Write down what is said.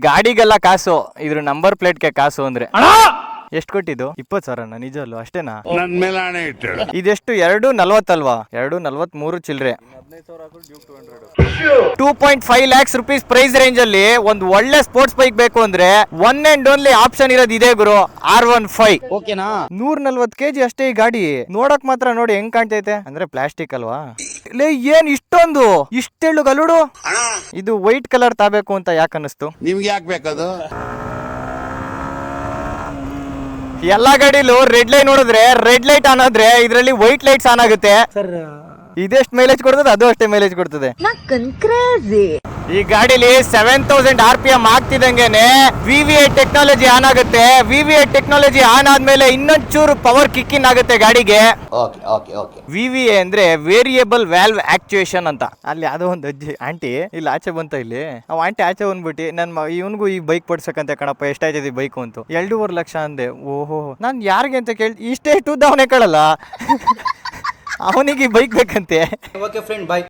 ಗಾಡಿಗೆಲ್ಲ ಕಾಸು, ಇದ್ರ ನಂಬರ್ ಪ್ಲೇಟ್ಗೆ ಕಾಸು ಅಂದ್ರೆ ಎಷ್ಟು ಕೊಟ್ಟಿದ್ದು? 20,000 ನಿಜ ಅಲ್ವಾ? ಅಷ್ಟೇನಾ? ನನ್ ಮೇಲೆ ಆಣೆ ಇಟ್ಟು. ಇದೆಷ್ಟು? 240 ಅಲ್ವಾ? 243 ಚಿಲ್ರೆ. 2.5 lakhs rupees ಪ್ರೈಸ್ ರೇಂಜ್ ಅಲ್ಲಿ ಒಂದು ಒಳ್ಳೆ ಸ್ಪೋರ್ಟ್ಸ್ ಬೈಕ್ ಬೇಕು ಅಂದ್ರೆ ಒನ್ ಅಂಡ್ ಓನ್ಲಿ ಆಪ್ಷನ್ ಇರೋದು ಇದೆ ಗುರು, R15. ಓಕೆನಾ? 140 kg ಅಷ್ಟೇ ಈ ಗಾಡಿ. ನೋಡಕ್ ಮಾತ್ರ ನೋಡಿ ಹೆಂಗ್ ಕಾಣ್ತೈತೆ ಅಂದ್ರೆ ಪ್ಲಾಸ್ಟಿಕ್ ಅಲ್ವಾ? ಏನ್ ಇಷ್ಟೊಂದು ಇಷ್ಟೆಳ್ಳು ಗಲುಡು. ಇದು ವೈಟ್ ಕಲರ್ ತಾಬೇಕು ಅಂತ ಯಾಕೆ ಅನ್ನಿಸ್ತು ನಿಮ್ಗೆ ಯಾಕೆ ಬೇಕದು? ಎಲ್ಲಾ ಗಾಡಿಲೂ ರೆಡ್ ಲೈಟ್ ನೋಡಿದ್ರೆ ರೆಡ್ ಲೈಟ್ ಆನ್ ಆದ್ರೆ ಇದ್ರಲ್ಲಿ ವೈಟ್ ಲೈಟ್ಸ್ ಆನ್ ಆಗುತ್ತೆ. ಇದೆಷ್ಟು ಮೈಲೇಜ್ ಕೊಡ್ತದೆ, ಅದು ಅಷ್ಟೇ ಮೈಲೇಜ್ ಕೊಡ್ತದೆ. ಈ ಗಾಡಿಲಿ 7000 RPM ಆಗ್ತಿದಂಗೆನೆ VVI ಟೆಕ್ನಾಲಜಿ ಆನ್ ಆಗುತ್ತೆ. VVI ಟೆಕ್ನಾಲಜಿ ಆನ್ ಆದ್ಮೇಲೆ ಇನ್ನೊಂಚೂರು ಪವರ್ ಕಿಕ್ಕಿನ್ ಆಗುತ್ತೆ ಗಾಡಿಗೆ. VVI ಅಂದ್ರೆ ವೇರಿಯೇಬಲ್ ವ್ಯಾಲ್ವ್ ಆಕ್ಚುಯೇಷನ್ ಅಂತ. ಅಲ್ಲಿ ಯಾವುದೋ ಒಂದು ಅಜ್ಜಿ ಆಂಟಿ ಇಲ್ಲಿ ಆಚೆ ಬಂತ, ಇಲ್ಲಿ ಅವ್ ಆಂಟಿ ಆಚೆ ಬಂದ್ಬಿಟ್ಟು ಇವನ್ಗೂ ಈ ಬೈಕ್ ಪಡ್ಸಕಂತೆ ಕಣಪ್ಪ, ಎಷ್ಟಾಯ್ತದೆ ಬೈಕು ಅಂತ. 2.5 ಲಕ್ಷ ಅಂದೆ. ಓಹೋ, ನಾನ್ ಯಾರಿಗೆ ಅಂತ ಕೇಳಿ ಇಷ್ಟೇ ಅವನೇ ಕೇಳಲ್ಲ. ಅವನಿಗೆ ಬೈಕ್ ಬೇಕಂತೆ. ಓಕೆ ಫ್ರೆಂಡ್, ಬಾಯ್.